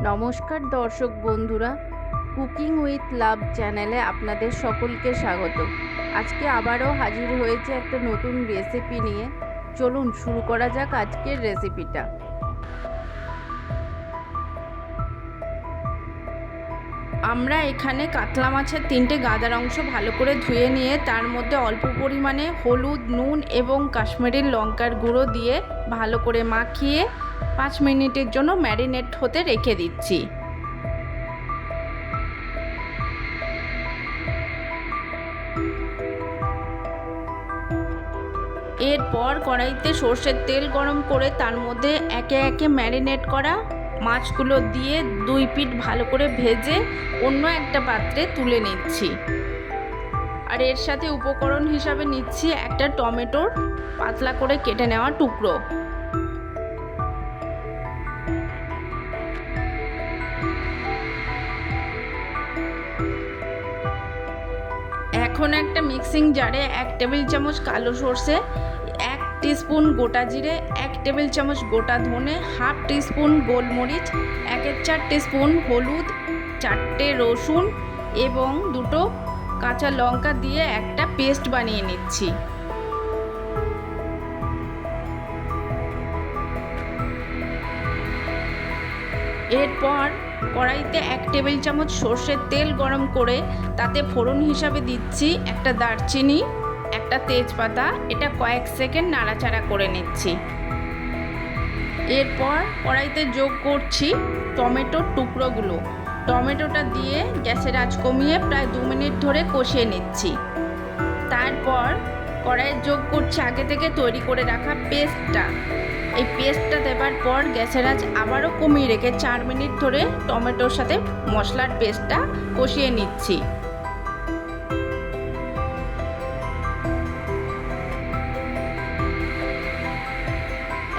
নমস্কার দর্শক বন্ধুরা, কুকিং উইথ লাভ চ্যানেলে আপনাদের সকলকে স্বাগত। আজকে আবারও হাজির হয়েছে একটা নতুন রেসিপি নিয়ে। চলুন শুরু করা যাক আজকের রেসিপিটা। আমরা এখানে কাতলা মাছের 3টে গাদার অংশ ভালো করে ধুয়ে নিয়ে তার মধ্যে অল্প পরিমাণে হলুদ, নুন এবং কাশ্মীরি লঙ্কার গুঁড়ো দিয়ে ভালো করে মাখিয়ে 5 মিনিটের জন্য ম্যারিনেট হতে রেখে দিচ্ছি। এরপর কড়াইতে সর্ষের তেল গরম করে তার মধ্যে একে একে ম্যারিনেট করা মাছগুলো দিয়ে 2 পিঠ ভালো করে ভেজে অন্য একটা পাত্রে তুলে নিচ্ছি। আর এর সাথে উপকরণ হিসাবে নিচ্ছি একটা টমেটোর পাতলা করে কেটে নেওয়া টুকরো। এখন একটা মিক্সিং জারে 1 টেবিল চামচ কালো সর্ষে, 1 টিস্পুন গোটা জিরে, 1 টেবিল চামচ গোটা ধনে, হাফ টিস্পুন গোলমরিচ, 1/4 টিস্পুন হলুদ, 4টে রসুন এবং 2টো কাঁচা লঙ্কা দিয়ে একটা পেস্ট বানিয়ে নিচ্ছি। এরপর কড়াইতে 1 টেবিল চামচ সর্ষের তেল গরম করে তাতে ফোড়ন হিসাবে দিচ্ছি একটা দারচিনি, একটা তেজপাতা। এটা কয়েক সেকেন্ড নাড়াচাড়া করে নিচ্ছি। এরপর কড়াইতে যোগ করছি টমেটোর টুকরোগুলো। টমেটোটা দিয়ে গ্যাসের আঁচ কমিয়ে প্রায় 2 মিনিট ধরে কষিয়ে নিচ্ছি। তারপর কড়াইয়ে যোগ করছি আগে থেকে তৈরি করে রাখা পেস্টটা। এই পেস্টটা দেবার পর গ্যাসের আঁচ আবারও কমিয়ে রেখে 4 মিনিট ধরে টমেটোর সাথে মশলার পেস্টটা কষিয়ে নিচ্ছি।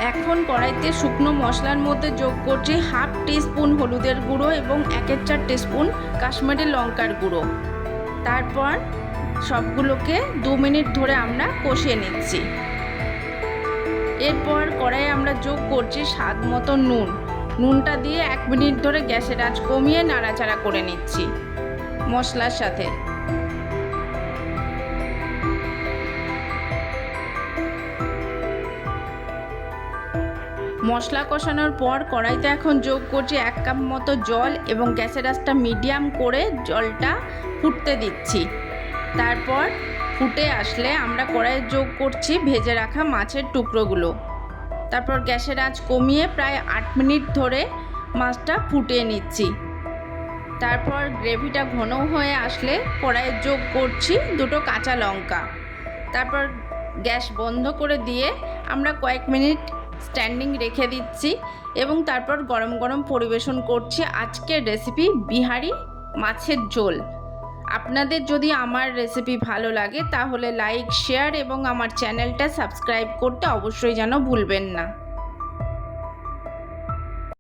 এখন কড়াইতে শুকনো মশলার মধ্যে যোগ করছি হাফ টিস্পুন হলুদের গুঁড়ো এবং 1/4 টিস্পুন কাশ্মীরি লঙ্কার গুঁড়ো। তারপর সবগুলোকে 2 মিনিট ধরে আমরা কষিয়ে নিচ্ছি। এরপর কড়াইয়ে আমরা যোগ করছি স্বাদ মতো নুন। নুনটা দিয়ে 1 মিনিট ধরে গ্যাসের আঁচ কমিয়ে নাড়াচাড়া করে নিচ্ছি মশলার সাথে। মশলা কষানোর পর কড়াইতে এখন যোগ করছি 1 কাপ মতো জল এবং গ্যাসের আঁচটা মিডিয়াম করে জলটা ফুটতে দিচ্ছি। তারপর ফুটে আসলে আমরা কড়াইয়ে যোগ করছি ভেজে রাখা মাছের টুকরোগুলো। তারপর গ্যাসের আঁচ কমিয়ে প্রায় 8 মিনিট ধরে মাছটা ফুটিয়ে নিচ্ছি। তারপর গ্রেভিটা ঘন হয়ে আসলে কড়াইয়ে যোগ করছি 2টো কাঁচা লঙ্কা। তারপর গ্যাস বন্ধ করে দিয়ে আমরা কয়েক মিনিট স্ট্যান্ডিং রেখে দিচ্ছি এবং তারপর গরম গরম পরিবেশন করছি আজকের রেসিপি বিহারি মাছের ঝোল। আপনাদের যদি আমার রেসিপি ভালো লাগে তাহলে লাইক, শেয়ার এবং আমার চ্যানেলটা সাবস্ক্রাইব করতে অবশ্যই যেন ভুলবেন না।